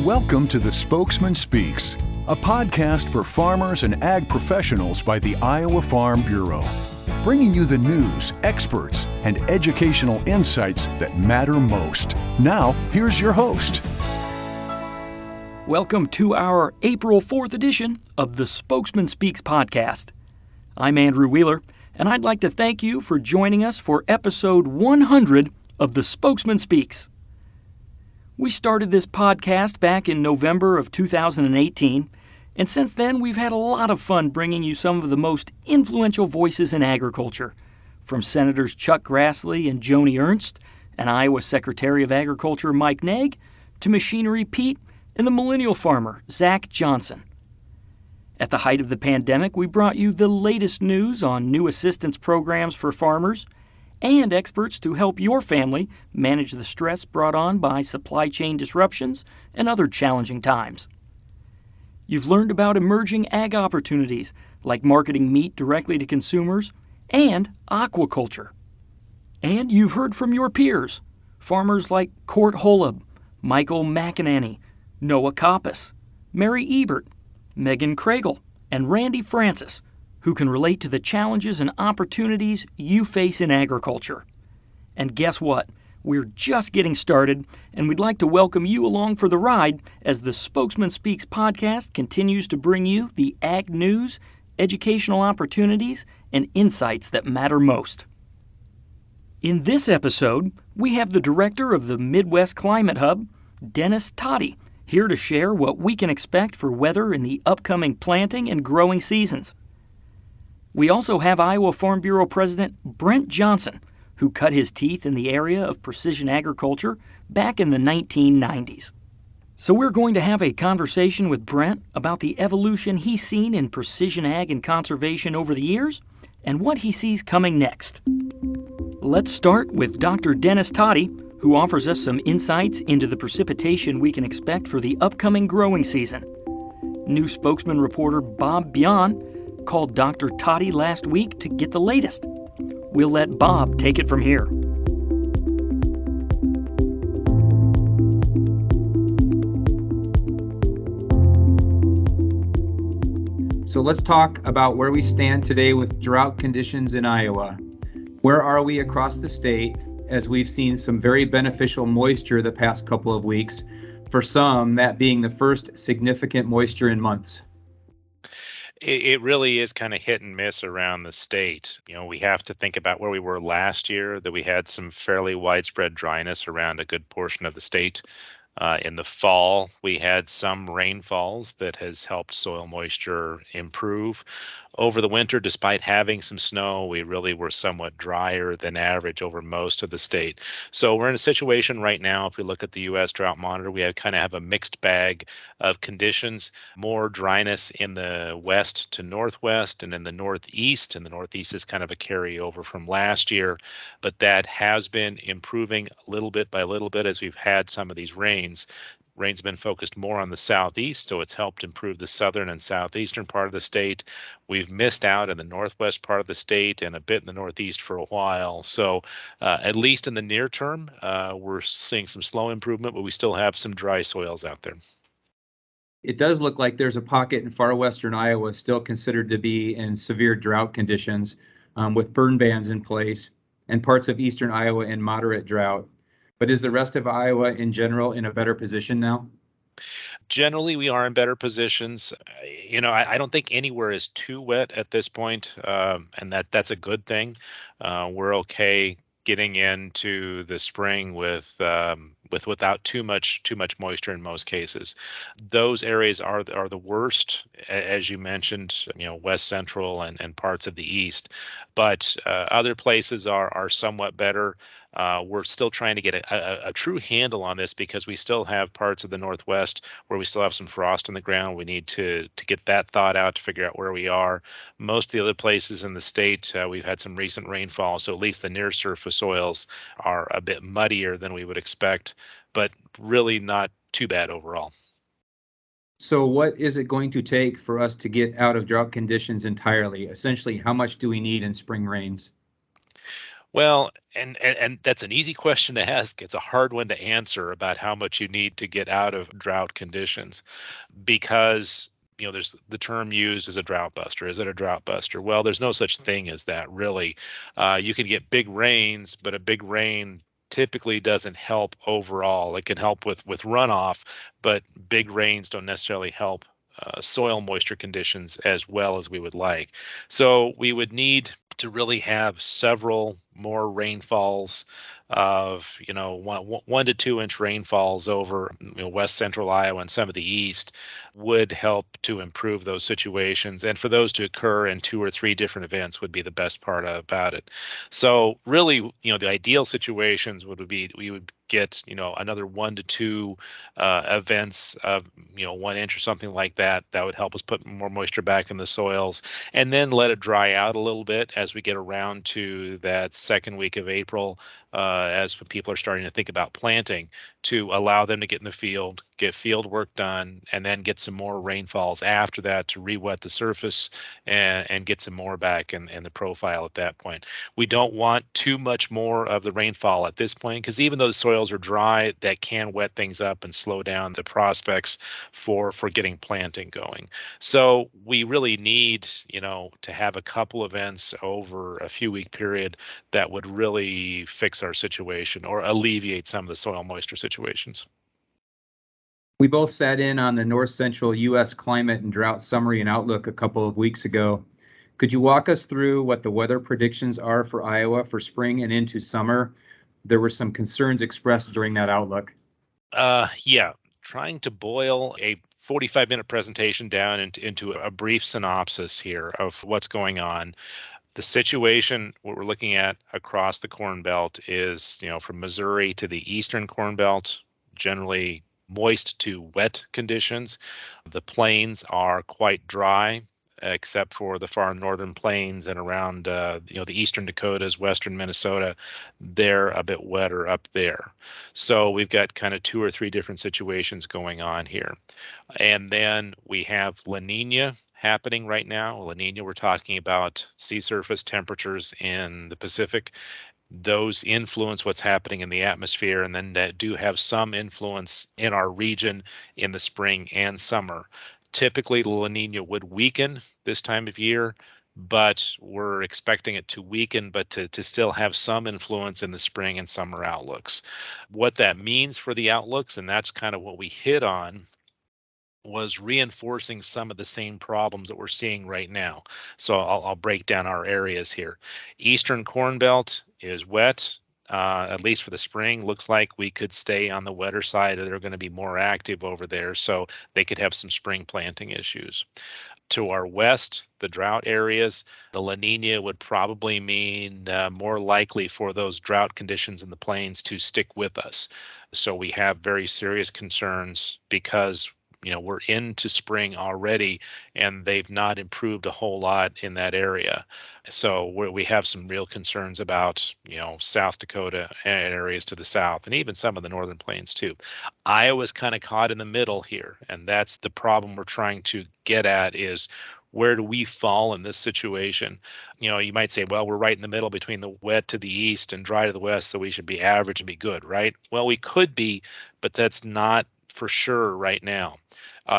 Welcome to the Spokesman Speaks, a podcast for farmers and ag professionals by the Iowa Farm Bureau, bringing you the news, experts, and educational insights that matter most. Now, here's your host. Welcome to our April 4th edition of the Spokesman Speaks podcast. I'm Andrew Wheeler, and I'd like to thank you for joining us for episode 100 of the Spokesman Speaks. We started this podcast back in November of 2018, and since then we've had a lot of fun bringing you some of the most influential voices in agriculture, from Senators Chuck Grassley and Joni Ernst, and Iowa Secretary of Agriculture Mike Naig, to Machinery Pete and the millennial farmer Zach Johnson. At the height of the pandemic, we brought you the latest news on new assistance programs for farmers and experts to help your family manage the stress brought on by supply chain disruptions and other challenging times. You've learned about emerging ag opportunities like marketing meat directly to consumers and aquaculture. And you've heard from your peers, farmers like Court Holub, Michael McEnany, Noah Koppas, Mary Ebert, Megan Kragel, and Randy Francis, who can relate to the challenges and opportunities you face in agriculture. And guess what? We're just getting started, and we'd like to welcome you along for the ride as the Spokesman Speaks podcast continues to bring you the ag news, educational opportunities, and insights that matter most. In this episode, we have the director of the Midwest Climate Hub, Dennis Todey, here to share what we can expect for weather in the upcoming planting and growing seasons. We also have Iowa Farm Bureau President Brent Johnson, who cut his teeth in the area of precision agriculture back in the 1990s. So we're going to have a conversation with Brent about the evolution he's seen in precision ag and conservation over the years and what he sees coming next. Let's start with Dr. Dennis Todey, who offers us some insights into the precipitation we can expect for the upcoming growing season. New spokesman reporter Bob Bion called Dr. Todey last week to get the latest. We'll let Bob take it from here. So let's talk about where we stand today with drought conditions in Iowa. Where are we across the state, as we've seen some very beneficial moisture the past couple of weeks, for some, that being the first significant moisture in months? It really is kind of hit and miss around the state. You know, we have to think about where we were last year, that we had some fairly widespread dryness around a good portion of the state. In the fall, we had some rainfalls that has helped soil moisture improve. Over the winter, despite having some snow, we really were somewhat drier than average over most of the state. So we're in a situation right now, if we look at the U.S. Drought Monitor, we have a mixed bag of conditions, more dryness in the west to northwest and in the northeast. And the northeast is kind of a carryover from last year, but that has been improving little bit by little bit as we've had some of these rains. Rain's been focused more on the southeast, so it's helped improve the southern and southeastern part of the state. We've missed out in the northwest part of the state and a bit in the northeast for a while. So at least in the near term, we're seeing some slow improvement, but we still have some dry soils out there. It does look like there's a pocket in far western Iowa still considered to be in severe drought conditions, with burn bans in place, and parts of eastern Iowa in moderate drought. But is the rest of Iowa in general in a better position now? Generally, we are in better positions. I don't think anywhere is too wet at this point, and that's a good thing. We're okay getting into the spring without too much moisture in most cases. Those areas are the worst, as you mentioned, west central and parts of the east. But other places are somewhat better. We're still trying to get a true handle on this because we still have parts of the Northwest where we still have some frost on the ground. We need to get that thought out to figure out where we are. Most of the other places in the state, we've had some recent rainfall, so at least the near surface soils are a bit muddier than we would expect, but really not too bad overall. So what is it going to take for us to get out of drought conditions entirely? Essentially, how much do we need in spring rains? Well, And that's an easy question to ask. It's a hard one to answer about how much you need to get out of drought conditions, because there's the term used as a drought buster. Is it a drought buster? Well, there's no such thing as that, really. You can get big rains, but a big rain typically doesn't help overall. It can help with runoff, but big rains don't necessarily help soil moisture conditions as well as we would like. So we would need to really have several more rainfalls of 1 to 2 inch rainfalls over west central Iowa and some of the east would help to improve those situations. And for those to occur in 2 or 3 different events would be the best part about it. So really, the ideal situations would be we would get another 1 to 2 events of 1 inch or something like that. That would help us put more moisture back in the soils, and then let it dry out a little bit as we get around to that second week of April, as people are starting to think about planting, to allow them to get in the field, get field work done, and then get some more rainfalls after that to re-wet the surface and get some more back in the profile at that point. We don't want too much more of the rainfall at this point, because even though the soils are dry, that can wet things up and slow down the prospects for getting planting going. So we really need, to have a couple events over a few week period that would really fix our situation or alleviate some of the soil moisture situations. We both sat in on the North Central U.S. Climate and Drought Summary and Outlook a couple of weeks ago. Could you walk us through what the weather predictions are for Iowa for spring and into summer? There were some concerns expressed during that outlook. Yeah, trying to boil a 45-minute presentation down into a brief synopsis here of what's going on. The situation, what we're looking at across the Corn Belt is, from Missouri to the eastern Corn Belt, generally moist to wet conditions. The plains are quite dry, except for the far northern plains and around, the eastern Dakotas, western Minnesota. They're a bit wetter up there. So we've got kind of 2 or 3 different situations going on here. And then we have La Nina happening right now. La Nina, we're talking about sea surface temperatures in the Pacific. Those influence what's happening in the atmosphere, and then that do have some influence in our region in the spring and summer. Typically, La Nina would weaken this time of year, but we're expecting it to weaken, but to still have some influence in the spring and summer outlooks. What that means for the outlooks, and that's kind of what we hit on, was reinforcing some of the same problems that we're seeing right now. So I'll break down our areas here. Eastern Corn Belt is wet, at least for the spring. Looks like we could stay on the wetter side, or they're going to be more active over there, so they could have some spring planting issues. To our west, the drought areas, the La Nina would probably mean more likely for those drought conditions in the plains to stick with us. So we have very serious concerns because we're into spring already, and they've not improved a whole lot in that area. So we have some real concerns about, South Dakota and areas to the south, and even some of the northern plains too. Iowa's kind of caught in the middle here, and that's the problem we're trying to get at, is where do we fall in this situation? You might say, well, we're right in the middle between the wet to the east and dry to the west, so we should be average and be good, right? Well, we could be, but that's not for sure right now.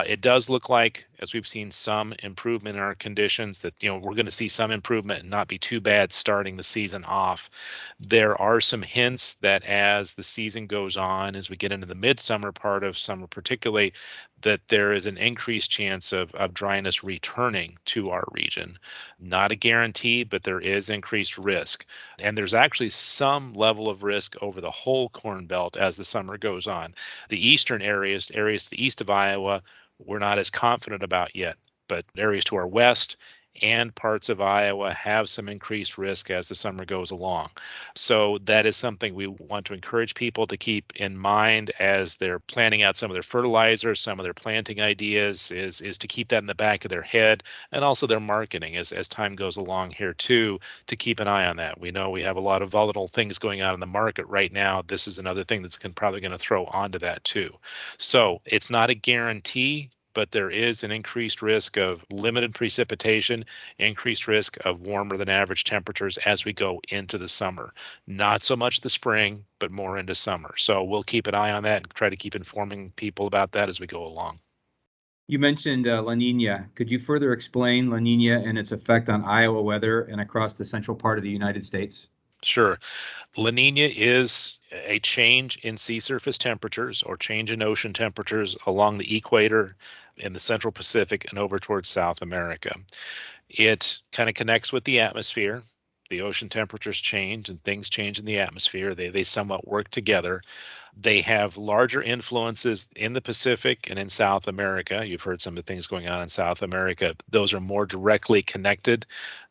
It does look like, as we've seen some improvement in our conditions, that we're going to see some improvement and not be too bad starting the season off. There are some hints that as the season goes on, as we get into the midsummer part of summer particularly, that there is an increased chance of dryness returning to our region. Not a guarantee, but there is increased risk. And there's actually some level of risk over the whole Corn Belt as the summer goes on. The eastern areas to the east of Iowa, we're not as confident about yet, but areas to our west and parts of Iowa have some increased risk as the summer goes along. So that is something we want to encourage people to keep in mind as they're planning out some of their fertilizers, some of their planting ideas, is to keep that in the back of their head, and also their marketing as time goes along here too, to keep an eye on that. We know we have a lot of volatile things going on in the market right now. This is another thing that's probably going to throw onto that too. So it's not a guarantee, but there is an increased risk of limited precipitation, increased risk of warmer than average temperatures as we go into the summer. Not so much the spring, but more into summer. So we'll keep an eye on that and try to keep informing people about that as we go along. You mentioned La Nina. Could you further explain La Nina and its effect on Iowa weather and across the central part of the United States? Sure. La Nina is a change in sea surface temperatures or change in ocean temperatures along the equator in the central Pacific and over towards South America. It kind of connects with the atmosphere. The ocean temperatures change and things change in the atmosphere. They somewhat work together. They have larger influences in the Pacific and in South America. You've heard some of the things going on in South America. Those are more directly connected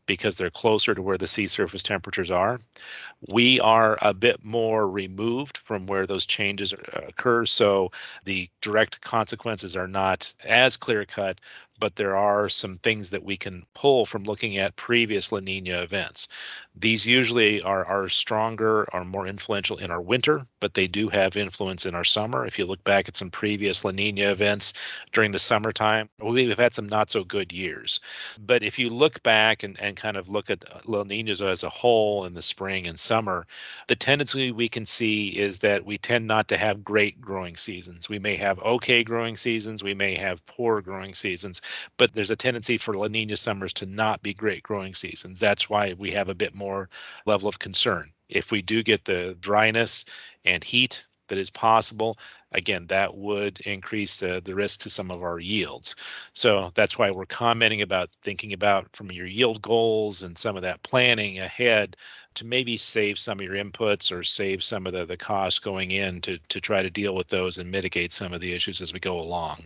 because they're closer to where the sea surface temperatures are. We are a bit more removed from where those changes occur, so the direct consequences are not as clear-cut, but there are some things that we can pull from looking at previous La Nina events. These usually are stronger, are more influential in our winter, but they do have influence in our summer. If you look back at some previous La Nina events during the summertime, we've had some not so good years. But if you look back and kind of look at La Ninas as a whole in the spring and summer, the tendency we can see is that we tend not to have great growing seasons. We may have okay growing seasons, we may have poor growing seasons, but there's a tendency for La Nina summers to not be great growing seasons. That's why we have a bit more level of concern. If we do get the dryness and heat that is possible, again, that would increase the risk to some of our yields. So that's why we're commenting about thinking about from your yield goals and some of that planning ahead to maybe save some of your inputs or save some of the costs going in to try to deal with those and mitigate some of the issues as we go along.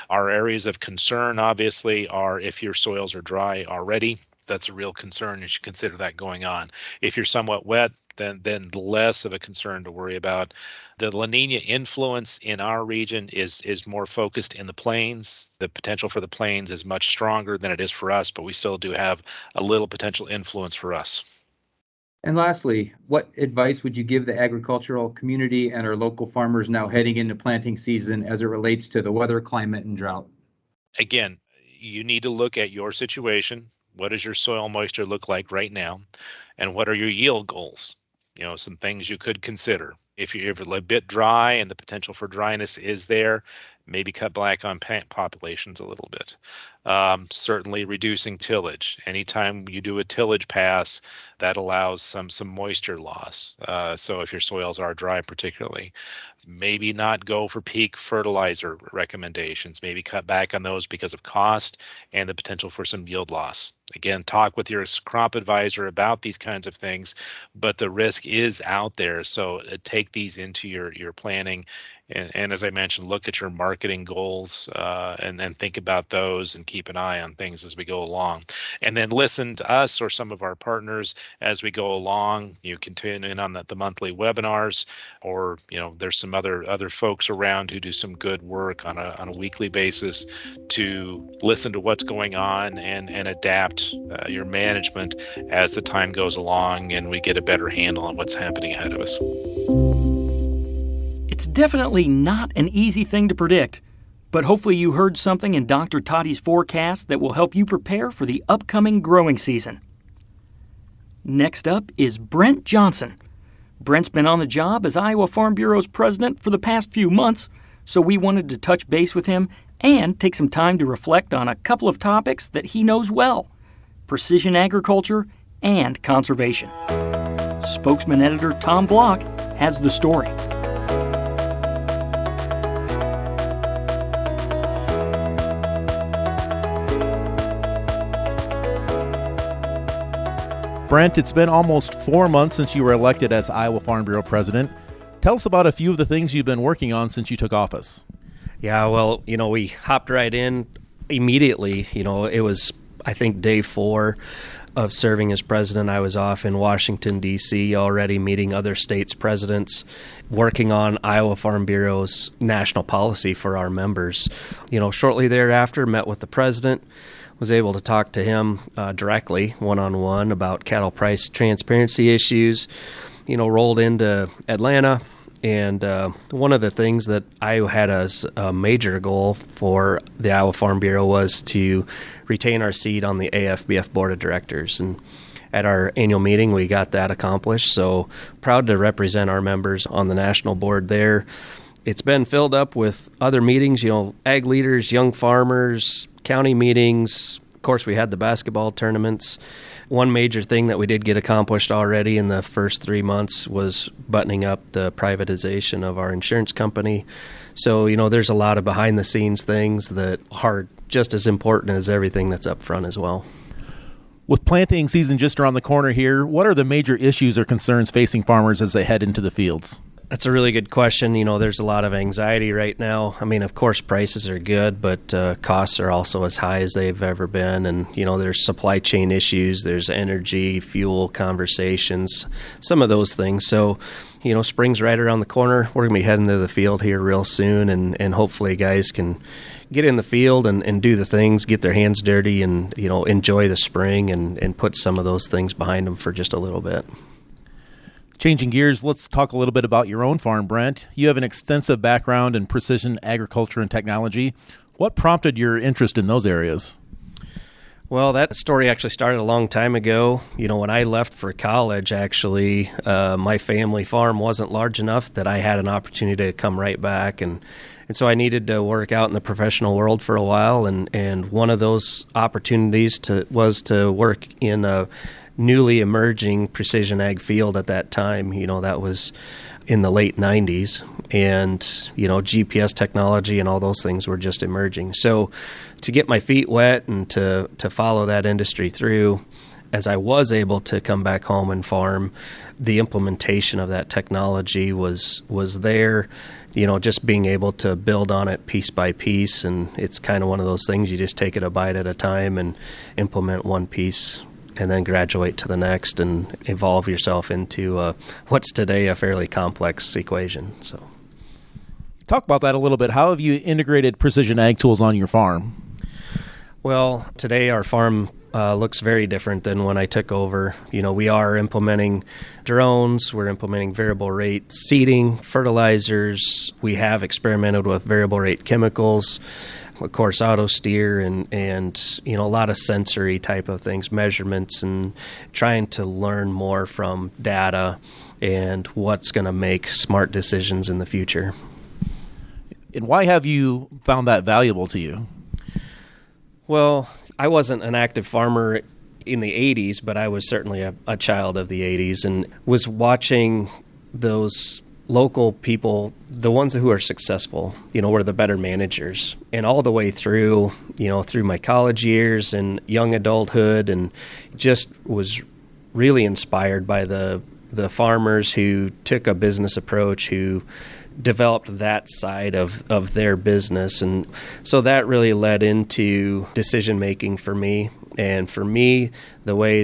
Our areas of concern, obviously, are if your soils are dry already. That's a real concern. You should consider that going on. If you're somewhat wet, then less of a concern to worry about. The La Nina influence in our region is more focused in the plains. The potential for the plains is much stronger than it is for us, but we still do have a little potential influence for us. And lastly, what advice would you give the agricultural community and our local farmers now heading into planting season as it relates to the weather, climate, and drought? Again, you need to look at your situation. What does your soil moisture look like right now? And what are your yield goals? Some things you could consider. If you're a bit dry and the potential for dryness is there, maybe cut back on plant populations a little bit. Certainly reducing tillage. Anytime you do a tillage pass, that allows some moisture loss. So if your soils are dry particularly, maybe not go for peak fertilizer recommendations. Maybe cut back on those because of cost and the potential for some yield loss. Again, talk with your crop advisor about these kinds of things, but the risk is out there. So take these into your planning. And as I mentioned, look at your marketing goals and then think about those and keep an eye on things as we go along. And then listen to us or some of our partners as we go along. You can tune in on the monthly webinars, or there's some other folks around who do some good work on a weekly basis to listen to what's going on and adapt your management as the time goes along and we get a better handle on what's happening ahead of us. It's definitely not an easy thing to predict, but hopefully you heard something in Dr. Todey's forecast that will help you prepare for the upcoming growing season. Next up is Brent Johnson. Brent's been on the job as Iowa Farm Bureau's president for the past few months, so we wanted to touch base with him and take some time to reflect on a couple of topics that he knows well: precision agriculture and conservation. Spokesman editor Tom Block has the story. Brent, it's been almost 4 months since you were elected as Iowa Farm Bureau president. Tell us about a few of the things you've been working on since you took office. Yeah, well, we hopped right in immediately. It was, I think, day 4 of serving as president. I was off in Washington, D.C. already meeting other states' presidents, working on Iowa Farm Bureau's national policy for our members. Shortly thereafter, met with the president, was able to talk to him directly, one-on-one, about cattle price transparency issues. Rolled into Atlanta And one of the things that I had as a major goal for the Iowa Farm Bureau was to retain our seat on the AFBF Board of Directors. And at our annual meeting, we got that accomplished. So proud to represent our members on the national board there. It's been filled up with other meetings, ag leaders, young farmers, county meetings. Of course, we had the basketball tournaments. One major thing that we did get accomplished already in the first 3 months was buttoning up the privatization of our insurance company. So, there's a lot of behind-the-scenes things that are just as important as everything that's up front as well. With planting season just around the corner here, what are the major issues or concerns facing farmers as they head into the fields? That's a really good question. There's a lot of anxiety right now. I mean, of course, prices are good, but costs are also as high as they've ever been. And, there's supply chain issues, there's energy, fuel conversations, some of those things. So, spring's right around the corner. We're going to be heading to the field here real soon, and hopefully guys can get in the field and do the things, get their hands dirty and, enjoy the spring and put some of those things behind them for just a little bit. Changing gears, let's talk a little bit about your own farm, Brent. You have an extensive background in precision agriculture and technology. What prompted your interest in those areas? Well, that story actually started a long time ago. When I left for college, actually, my family farm wasn't large enough that I had an opportunity to come right back. And so I needed to work out in the professional world for a while. And one of those opportunities was to work in a newly emerging precision ag field at that time. That was in the late 90s, and GPS technology and all those things were just emerging. So to get my feet wet and to follow that industry through, as I was able to come back home and farm, the implementation of that technology was there. Just being able to build on it piece by piece, and it's kind of one of those things, you just take it a bite at a time and implement one piece and then graduate to the next and evolve yourself into what's today a fairly complex equation. So, talk about that a little bit. How have you integrated precision ag tools on your farm? Well, today our farm looks very different than when I took over. We are implementing drones, we're implementing variable rate seeding, fertilizers. We have experimented with variable rate chemicals, of course, auto steer and a lot of sensory type of things, measurements, and trying to learn more from data and what's going to make smart decisions in the future. And why have you found that valuable to you? Well, I wasn't an active farmer in the 80s, but I was certainly a child of the 80s and was watching those local people, the ones who are successful, were the better managers. And all the way through, through my college years and young adulthood, and just was really inspired by the farmers who took a business approach, who developed that side of their business. And so that really led into decision making for me. And for me, the way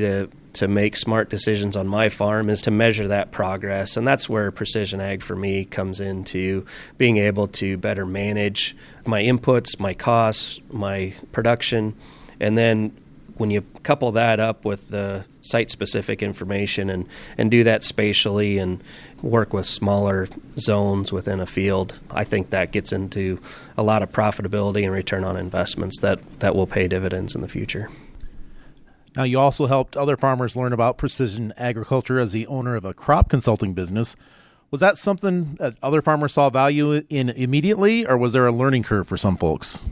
to make smart decisions on my farm is to measure that progress. And that's where precision ag for me comes into being able to better manage my inputs, my costs, my production. And then when you couple that up with the site-specific information and do that spatially and work with smaller zones within a field, I think that gets into a lot of profitability and return on investments that will pay dividends in the future. Now, you also helped other farmers learn about precision agriculture as the owner of a crop consulting business. Was that something that other farmers saw value in immediately, or was there a learning curve for some folks?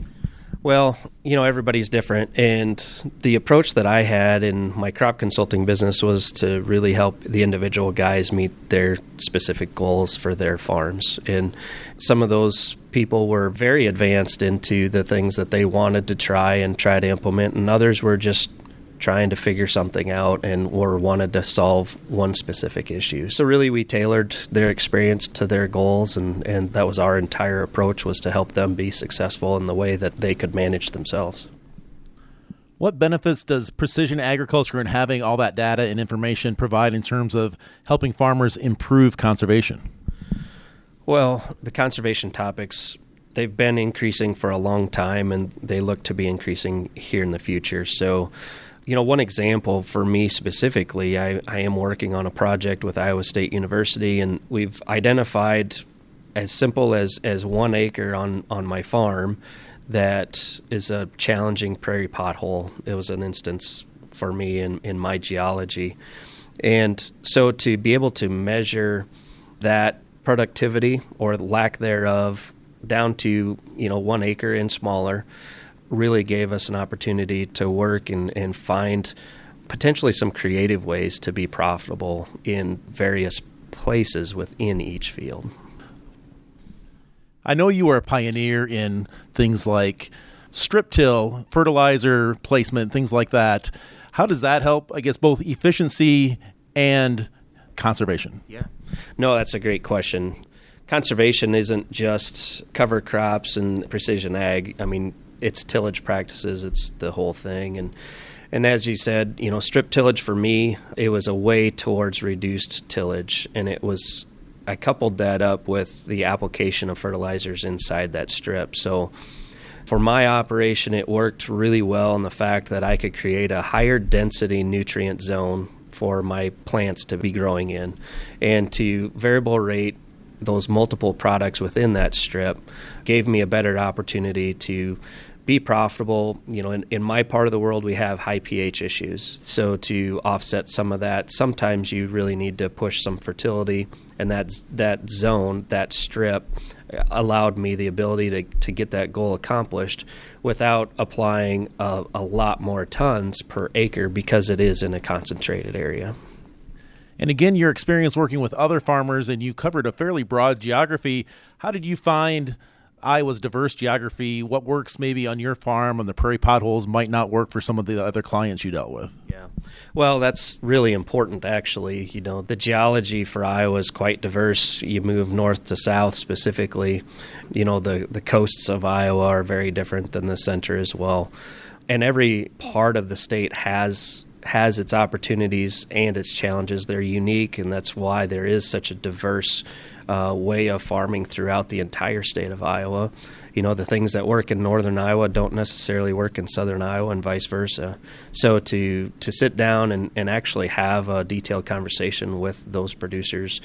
Well, everybody's different, and the approach that I had in my crop consulting business was to really help the individual guys meet their specific goals for their farms. And some of those people were very advanced into the things that they wanted to try to implement, and others were just trying to figure something out and wanted to solve one specific issue. So really we tailored their experience to their goals, and that was our entire approach, was to help them be successful in the way that they could manage themselves. What benefits does precision agriculture and having all that data and information provide in terms of helping farmers improve conservation? Well, the conservation topics, they've been increasing for a long time, and they look to be increasing here in the future. So one example for me specifically, I am working on a project with Iowa State University, and we've identified as simple as 1 acre on my farm that is a challenging prairie pothole. It was an instance for me in my geology. And so to be able to measure that productivity or lack thereof down to 1 acre and smaller really gave us an opportunity to work and find potentially some creative ways to be profitable in various places within each field. I know you are a pioneer in things like strip till, fertilizer placement, things like that. How does that help, I guess, both efficiency and conservation? Yeah. No, that's a great question. Conservation isn't just cover crops and precision ag. I mean, it's tillage practices. It's the whole thing. And as you said, strip tillage for me, it was a way towards reduced tillage. And I coupled that up with the application of fertilizers inside that strip. So for my operation, it worked really well in the fact that I could create a higher density nutrient zone for my plants to be growing in, and to variable rate those multiple products within that strip gave me a better opportunity to be profitable. In my part of the world, we have high pH issues. So to offset some of that, sometimes you really need to push some fertility, and that zone, that strip, allowed me the ability to get that goal accomplished without applying a lot more tons per acre because it is in a concentrated area. And again, your experience working with other farmers, and you covered a fairly broad geography. How did you find Iowa's diverse geography? What works maybe on your farm on the prairie potholes might not work for some of the other clients you dealt with? Yeah. Well, that's really important, actually. The geology for Iowa is quite diverse. You move north to south specifically. The coasts of Iowa are very different than the center as well. And every part of the state has its opportunities and its challenges. They're unique, and that's why there is such a diverse way of farming throughout the entire state of Iowa. The things that work in northern Iowa don't necessarily work in southern Iowa, and vice versa. So to sit down and actually have a detailed conversation with those producers,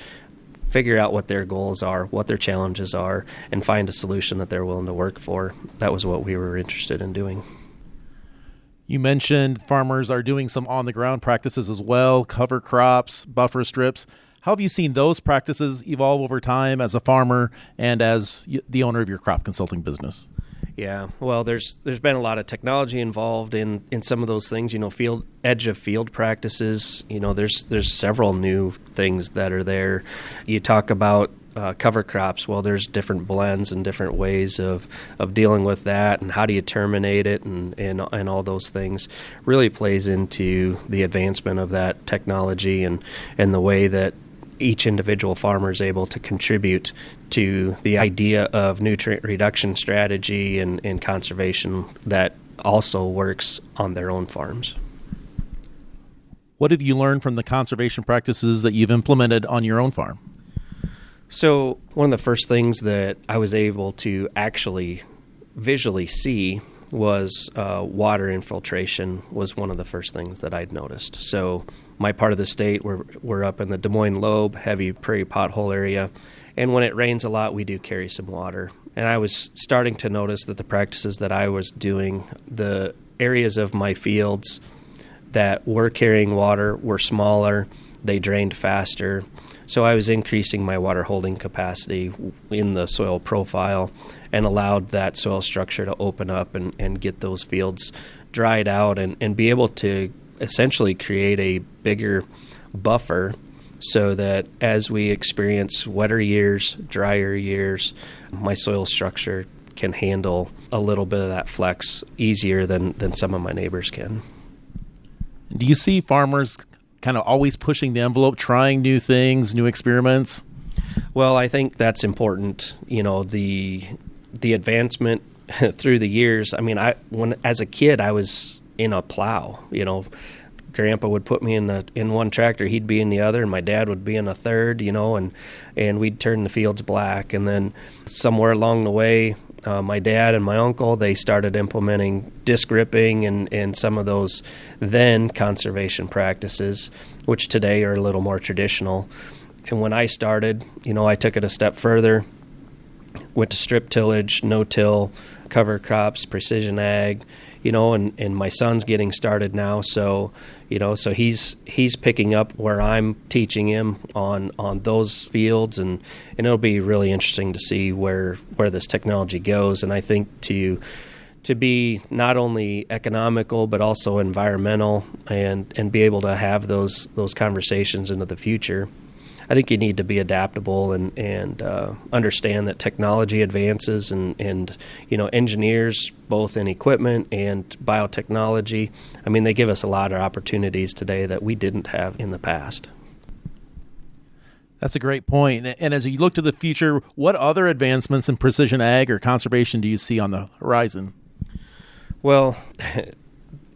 figure out what their goals are, what their challenges are, and find a solution that they're willing to work for, that was what we were interested in doing. You mentioned farmers are doing some on-the-ground practices as well, cover crops, buffer strips. How have you seen those practices evolve over time as a farmer and as the owner of your crop consulting business? Yeah, well, there's been a lot of technology involved in some of those things. Edge of field practices. There's several new things that are there. You talk about cover crops. Well, there's different blends and different ways of dealing with that, and how do you terminate it, and all those things really plays into the advancement of that technology and the way that each individual farmer is able to contribute to the idea of nutrient reduction strategy and conservation that also works on their own farms. What have you learned from the conservation practices that you've implemented on your own farm? So one of the first things that I was able to actually visually see was water infiltration was one of the first things that I'd noticed. So my part of the state, we're up in the Des Moines lobe, heavy prairie pothole area, and when it rains a lot, we do carry some water. And I was starting to notice that the practices that I was doing, the areas of my fields that were carrying water were smaller, they drained faster. So I was increasing my water holding capacity in the soil profile and allowed that soil structure to open up and get those fields dried out and be able to essentially create a bigger buffer so that as we experience wetter years, drier years, my soil structure can handle a little bit of that flex easier than some of my neighbors can. Do you see farmers kind of always pushing the envelope, trying new things, new experiments? Well, I think that's important. The advancement through the years. I mean, as a kid, I was in a plow. Grandpa would put me in one tractor, he'd be in the other, and my dad would be in a third. And we'd turn the fields black. And then somewhere along the way, my dad and my uncle, they started implementing disc ripping and some of those then conservation practices, which today are a little more traditional. And when I started, I took it a step further. went to strip tillage, no-till, cover crops, precision ag, and my son's getting started now. So, so he's picking up where I'm teaching him on those fields, and it'll be really interesting to see where this technology goes. And I think to be not only economical but also environmental and be able to have those conversations into the future, I think you need to be adaptable and understand that technology advances and engineers, both in equipment and biotechnology, they give us a lot of opportunities today that we didn't have in the past. That's a great point. And as you look to the future, what other advancements in precision ag or conservation do you see on the horizon? Well,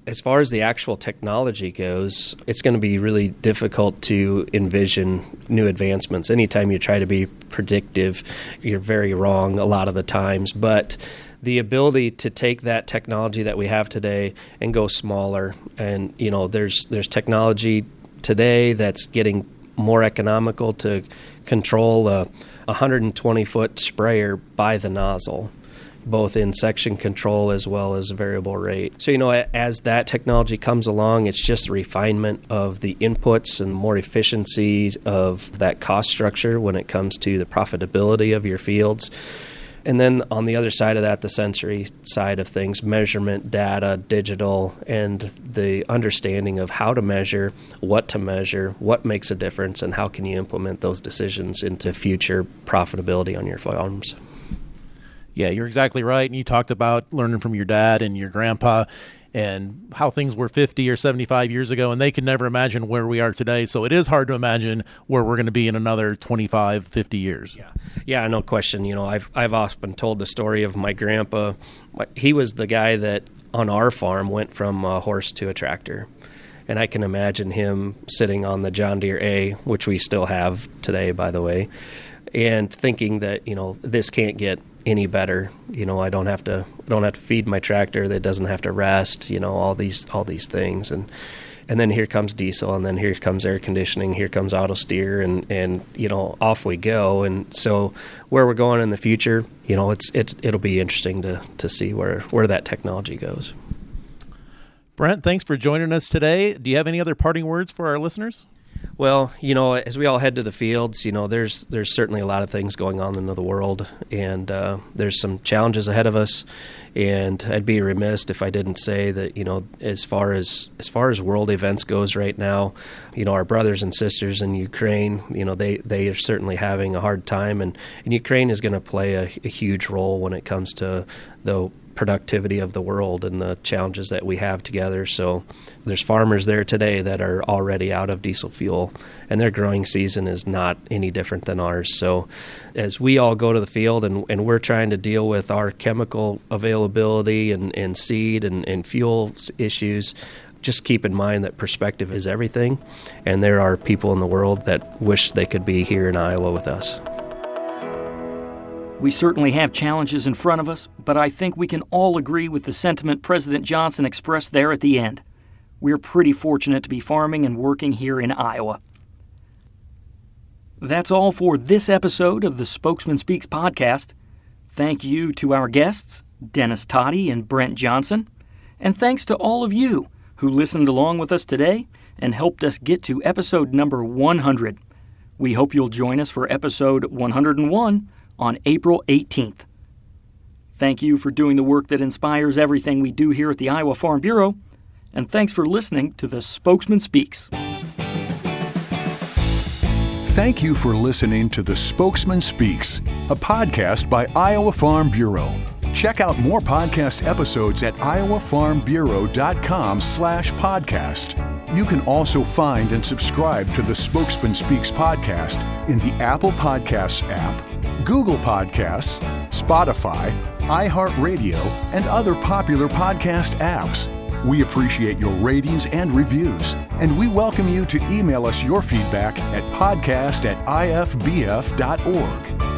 as far as the actual technology goes, it's going to be really difficult to envision new advancements. Anytime you try to be predictive, you're very wrong a lot of the times. But the ability to take that technology that we have today and go smaller, and there's technology today that's getting more economical to control a 120-foot sprayer by the nozzle, both in section control as well as variable rate. So, as that technology comes along, it's just refinement of the inputs and more efficiencies of that cost structure when it comes to the profitability of your fields. And then on the other side of that, the sensory side of things, measurement, data, digital, and the understanding of how to measure, what makes a difference, and how can you implement those decisions into future profitability on your farms. Yeah, you're exactly right. And you talked about learning from your dad and your grandpa and how things were 50 or 75 years ago, and they could never imagine where we are today. So it is hard to imagine where we're going to be in another 25, 50 years. Yeah, no question. I've often told the story of my grandpa. He was the guy that on our farm went from a horse to a tractor. And I can imagine him sitting on the John Deere A, which we still have today, by the way, and thinking that, this can't get any better. I don't have to feed my tractor, that doesn't have to rest, all these things. And then here comes diesel, and then here comes air conditioning, here comes auto steer, and off we go. And so where we're going in the future, it'll be interesting to see where that technology goes. Brent, thanks for joining us today. Do you have any other parting words for our listeners? Well, as we all head to the fields, there's certainly a lot of things going on in the world, and there's some challenges ahead of us. And I'd be remiss if I didn't say that, as far as world events goes right now, our brothers and sisters in Ukraine, they are certainly having a hard time, and Ukraine is going to play a huge role when it comes to the productivity of the world and the challenges that we have together. So there's farmers there today that are already out of diesel fuel, and their growing season is not any different than ours. So as we all go to the field and we're trying to deal with our chemical availability and seed and fuel issues, just keep in mind that perspective is everything, and there are people in the world that wish they could be here in Iowa with us. We certainly have challenges in front of us, but I think we can all agree with the sentiment President Johnson expressed there at the end. We're pretty fortunate to be farming and working here in Iowa. That's all for this episode of the Spokesman Speaks podcast. Thank you to our guests, Dennis Todey and Brent Johnson, and thanks to all of you who listened along with us today and helped us get to episode number 100. We hope you'll join us for episode 101 on April 18th. Thank you for doing the work that inspires everything we do here at the Iowa Farm Bureau, and thanks for listening to the Spokesman Speaks. Thank you for listening to the Spokesman Speaks, a podcast by Iowa Farm Bureau. Check out more podcast episodes at iowafarmbureau.com/podcast. You can also find and subscribe to the Spokesman Speaks podcast in the Apple Podcasts app, Google Podcasts, Spotify, iHeartRadio, and other popular podcast apps. We appreciate your ratings and reviews, and we welcome you to email us your feedback at podcast@ifbf.org.